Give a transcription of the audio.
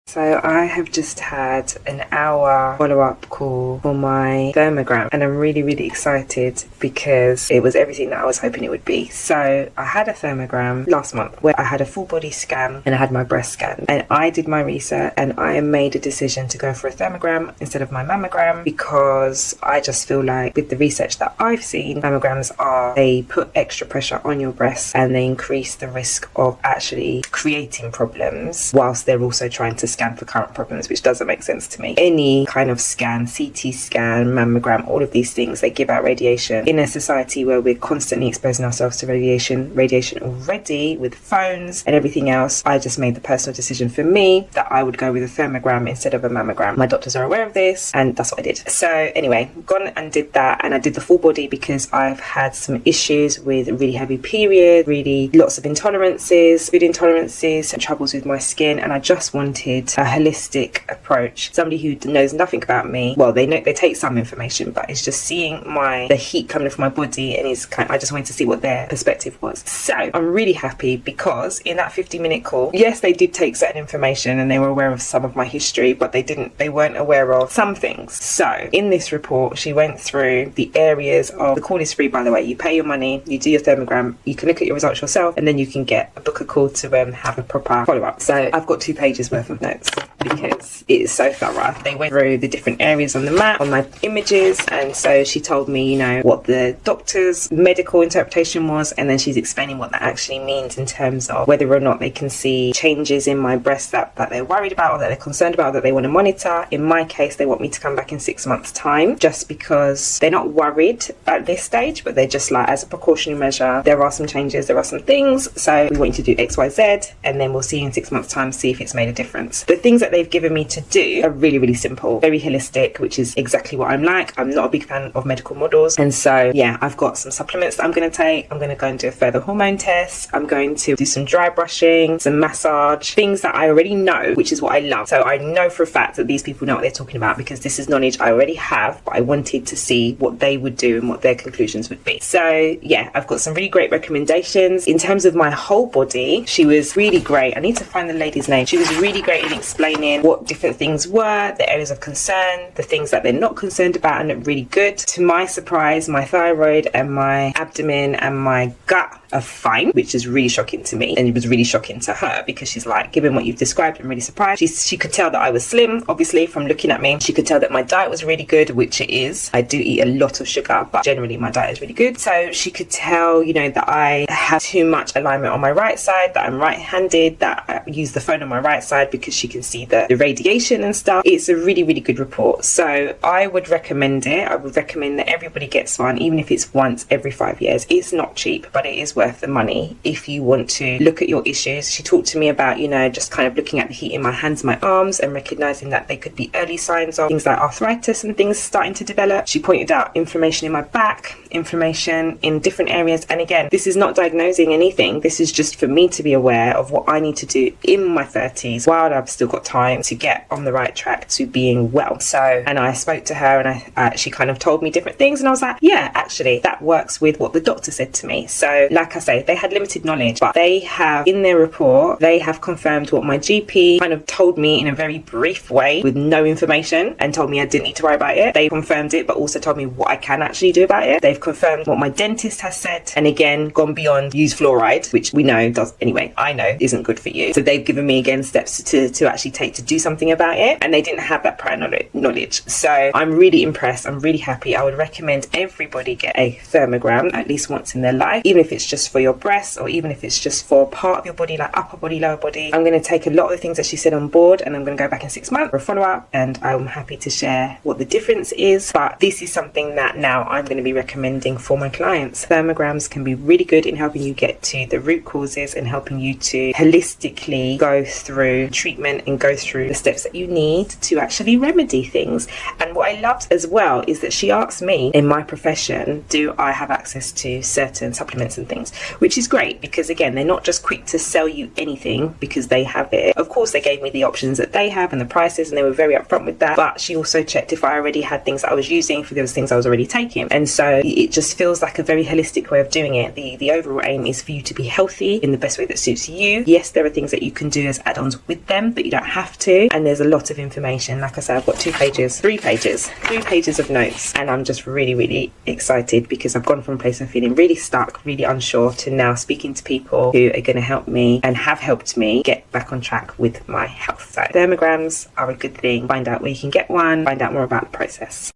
So I have just had an hour follow-up call for my Thermogram, and I'm really excited because it was everything that I was hoping it would be. So I had a Thermogram last month where I had a full body scan and I had my breast scan, and I did my research and I made a decision to go for a Thermogram instead of my mammogram because I just feel like with the research that I've seen, mammograms they put extra pressure on your breasts and they increase the risk of actually creating problems whilst they're also trying to scan for current problems, which doesn't make sense to me. Any kind of scan, CT scan, mammogram, all of these things, they give out radiation. In a society where we're constantly exposing ourselves to radiation already with phones and everything else, I just made the personal decision for me that I would go with a thermogram instead of a mammogram. My doctors are aware of this and that's what I did. So anyway, gone and did that, and I did the full body because I've had some issues with really heavy period, really lots of intolerances, food intolerances, and troubles with my skin, and I just wanted a holistic approach. Somebody who knows nothing about me, well, they take some information, but it's just seeing the heat coming from my body, and I just wanted to see what their perspective was. So I'm really happy because in that 50-minute call, yes, they did take certain information and they were aware of some of my history, but they weren't aware of some things. So in this report, she went through the areas of, the call is free, by the way, you pay your money, you do your thermogram, you can look at your results yourself, and then you can book a call to have a proper follow-up. So I've got 2 pages worth of notes because it is so thorough. They went through the different areas on the map, on my images, and so she told me, what the doctor's medical interpretation was, and then she's explaining what that actually means in terms of whether or not they can see changes in my breast that they're worried about or that they're concerned about, that they want to monitor. In my case, they want me to come back in 6 months' time, just because they're not worried at this stage, but they're just like, as a precautionary measure, there are some changes, there are some things, so we want you to do X, Y, Z, and then we'll see you in 6 months' time, see if it's made a difference. The things that they've given me to do are really simple, very holistic, which is exactly what I'm like. I'm not a big fan of medical models, and so yeah, I've got some supplements that I'm going to take. I'm going to go and do a further hormone test. I'm going to do some dry brushing, some massage, things that I already know, which is what I love. So I know for a fact that these people know what they're talking about because this is knowledge I already have, but I wanted to see what they would do and what their conclusions would be. So yeah, I've got some really great recommendations. In terms of my whole body, she was really great. I need to find the lady's name. She was really great in explaining what different things were, the areas of concern, the things that they're not concerned about, and look really good. To my surprise, my thyroid and my abdomen and my gut are fine, which is really shocking to me, and it was really shocking to her because she's like, given what you've described, I'm really surprised. She could tell that I was slim, obviously, from looking at me. She could tell that my diet was really good, which it is. I do eat a lot of sugar, but generally my diet is really good. So she could tell, that I have too much alignment on my right side, that I'm right-handed, that I use the phone on my right side because she can see the radiation and stuff. It's a really good report. So I would recommend it. I would recommend that everybody gets one, even if it's once every 5 years. It's not cheap, but it is worth the money if you want to look at your issues. She talked to me about, just kind of looking at the heat in my hands, my arms, and recognizing that they could be early signs of things like arthritis and things starting to develop. She pointed out inflammation in my back, inflammation in different areas. And again, this is not diagnosing anything. This is just for me to be aware of what I need to do in my 30s while I've still got time to get on the right track to being well. So, and I spoke to her and she kind of told me different things, and I was like, yeah, actually that works with what the doctor said to me. So like I say, they had limited knowledge, but they have, in their report, they have confirmed what my GP kind of told me in a very brief way with no information, and told me I didn't need to worry about it. They confirmed it, but also told me what I can actually do about it. They've confirmed what my dentist has said, and again, gone beyond use fluoride, which we know I know isn't good for you. So they've given me again steps to actually take to do something about it, and they didn't have that prior knowledge. So I'm really impressed. I'm really happy. I would recommend everybody get a thermogram at least once in their life, even if it's just for your breasts or even if it's just for part of your body, like upper body, lower body. I'm going to take a lot of the things that she said on board, and I'm going to go back in 6 months for a follow-up, and I'm happy to share what the difference is. But this is something that now I'm going to be recommending for my clients. Thermograms can be really good in helping you get to the root causes and helping you to holistically go through treatment and go through the steps that you need to actually remedy things. And what I loved as well is that she asked me, in my profession, do I have access to certain supplements and things, which is great because again, they're not just quick to sell you anything because they have it. Of course, they gave me the options that they have and the prices, and they were very upfront with that, but she also checked if I already had things that I was using for those things I was already taking. And so it just feels like a very holistic way of doing it. The overall aim is for you to be healthy in the best way that suits you. Yes, there are things that you can do as add-ons with them, but you don't have to. And there's a lot of information. Like I said, I've got 3 pages of notes, and I'm just really excited because I've gone from a place of feeling really stuck, really unsure, to now speaking to people who are going to help me and have helped me get back on track with my health. So thermograms are a good thing. Find out where you can get one, find out more about the process.